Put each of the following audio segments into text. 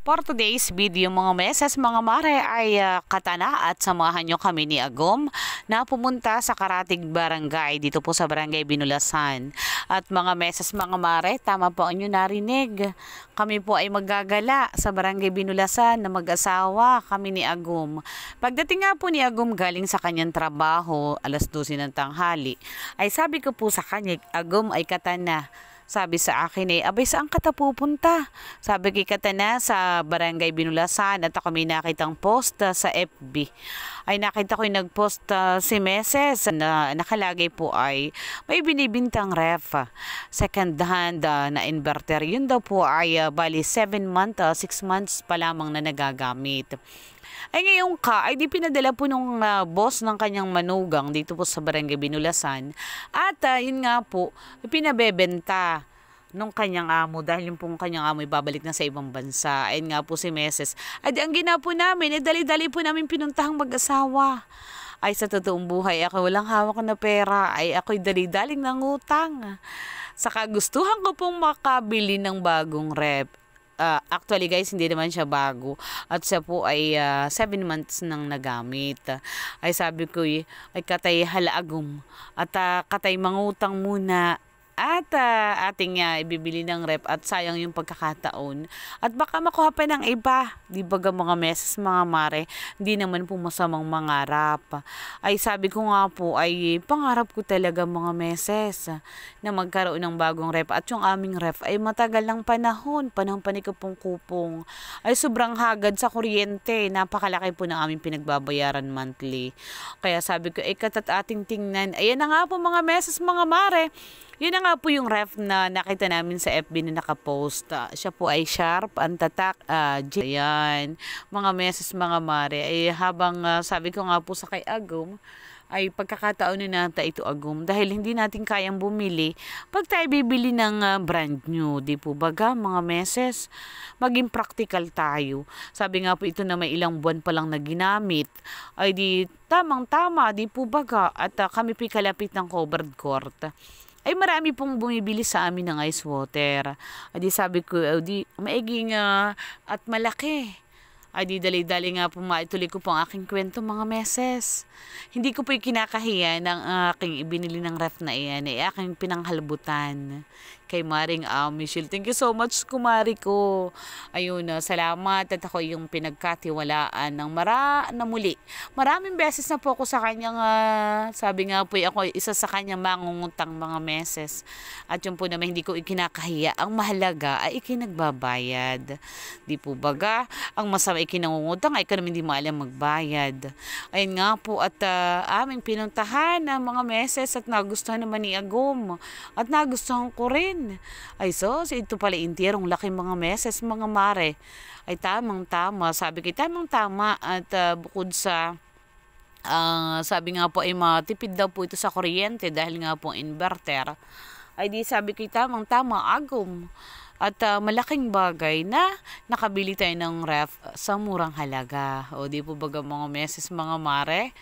For today's video mga meses, mga mare ay katana at samahan nyo kami ni Agom na pumunta sa Karatig Barangay dito po sa Barangay Binulasan. At mga meses, mga mare, tama po ang inyo narinig. Kami po ay maggagala sa Barangay Binulasan na mag-asawa kami ni Agom. Pagdating nga po ni Agom galing sa kanyang trabaho, alas 12 ng tanghali, ay sabi ko po sa kanya, Agom ay katana. Sabi sa akin abay saan ka pupunta? Sabi kay Katana sa Barangay Binulasan at ako may nakitang post sa FB. Ay nakita ko yung nagpost si Meses na nakalagay po ay may binibintang ref. Second hand na inverter. Yun daw po ay bali 6 months pa lamang na nagagamit. Ay ngayon ay di pinadala po nung boss ng kanyang manugang dito po sa Barangay Binulasan. At yun nga po, pinabebenta nung kanyang amo dahil yung pong kanyang amo ay babalik na sa ibang bansa. Ayun nga po si Meses. Ay di ang ginapo namin, dali-dali po namin pinuntahang mag-asawa. Ay sa totoong buhay, ako walang hawak na pera. Ay ako'y dali-daling nangutang. Sa kagustuhan ko pong makabili ng bagong rep. Actually guys, hindi naman siya bago. At siya po ay 7 months nang nagamit. Ay sabi ko ay katay halaagom. At katay mangutang muna. At ating ibibili ng rep at sayang yung pagkakataon. At baka makuha pa ng iba. Di ba mga meses, mga mare, hindi naman po masamang mangarap. Ay sabi ko nga po ay pangarap ko talaga mga meses na magkaroon ng bagong rep. At yung aming rep ay matagal ng panahon panikupong-kupong. Ay sobrang hagad sa kuryente. Napakalaki po ng aming pinagbabayaran monthly. Kaya sabi ko katat ating tingnan. Ayan na nga po mga meses, mga mare. Yun na nga po yung ref na nakita namin sa FB na nakapost. Siya po ay sharp, ang tatak, ayan, mga meses, mga mare. Ay habang sabi ko nga po sa kay Agom, ay pagkakataon na natin ito Agom. Dahil hindi natin kayang bumili pag tayo bibili ng brand new. Di po baga mga meses, maging practical tayo. Sabi nga po ito na may ilang buwan pa lang na ginamit. Ay di tamang-tama, di po baga. At kami po kalapit ng covered court. Ay marami pong bumibili sa amin ng ice water. Ay di sabi ko, di maiging at malaki. Ay di dali-dali nga po maituloy ko po ang aking kwento mga meses. Hindi ko po kinakahiya ng aking ibinili ng ref na iyan. Ay aking pinanghalbutan kay Maring Michelle. Thank you so much, kumari ko. Ayun, salamat at ako yung pinagkatiwalaan ng na muli. Maraming beses na po ako sa kanyang, sabi nga po ako isa sa kanyang mangungutang mga meses. At yun po naman hindi ko ikinakahiya. Ang mahalaga ay ikinagbabayad. Di po baga, ang masama ikinangungutang ay ka naman hindi mo alam magbayad. Ayun nga po at aming pinuntahan ng mga meses at nagustuhan naman ni Agom. At nagustuhan ko rin. Ay ito pala intierong laki mga meses, mga mare. Ay tamang-tama. Sabi ko tamang-tama at bukod sa sabi nga po ay matipid daw po ito sa kuryente dahil nga po inverter. Ay di sabi ko tamang-tama Agom. At malaking bagay na nakabili tayo ng ref sa murang halaga. O di po baga mga meses, mga mare?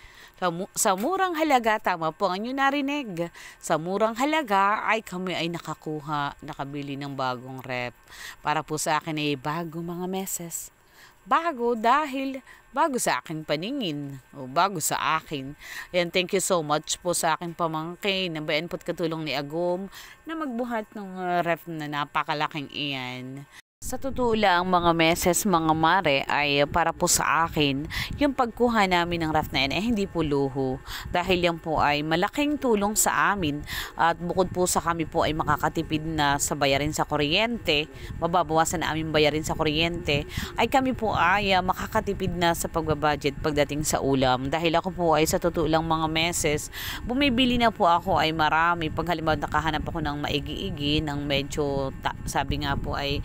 Sa murang halaga, tama po ang inyo narinig. Sa murang halaga ay kami ay nakabili ng bagong rep. Para po sa akin ay bago mga meses. Bago dahil bago sa aking paningin o bago sa akin. Ayan, thank you so much po sa aking pamangkin. Nabayan po't katulong ni Agom na magbuhat ng ref na napakalaking iyan. Sa totoo lang mga meses, mga mare ay para po sa akin yung pagkuha namin ng ref na yan ay hindi po luho dahil yan po ay malaking tulong sa amin at bukod po sa kami po ay makakatipid na sa bayarin sa kuryente, mababawasan na aming bayarin sa kuryente, ay kami po ay makakatipid na sa pagbabudget pagdating sa ulam dahil ako po ay sa totoo lang mga meses, bumibili na po ako ay marami pag halimbawa nakahanap ako ng maigi-igi ng medyo sabi nga po ay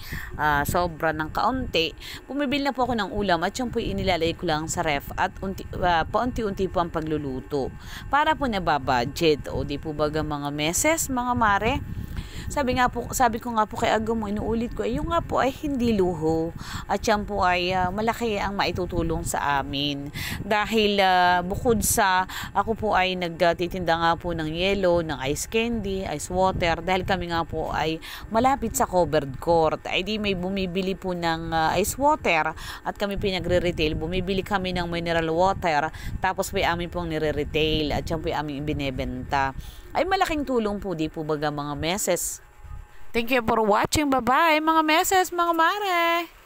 sobra ng kaunti, bumibili na po ako ng ulam at yung po inilalagay ko lang sa ref at paunti-unti po ang pagluluto para po nababudget o di po baga mga meses, mga mare. Sabi ko nga po kay Agum, inuulit ko, yung nga po ay hindi luho. At yan po ay malaki ang maitutulong sa amin. Dahil bukod sa ako po ay nagtitinda nga po ng yelo, ng ice candy, ice water, dahil kami nga po ay malapit sa covered court. Ay di may bumibili po ng ice water at kami pinagre-retail. Bumibili kami ng mineral water, tapos po amin pong nire-retail at yan po aming binebenta. Ay malaking tulong po di po baga mga meses. Thank you for watching. Bye-bye mga meses, mga mare.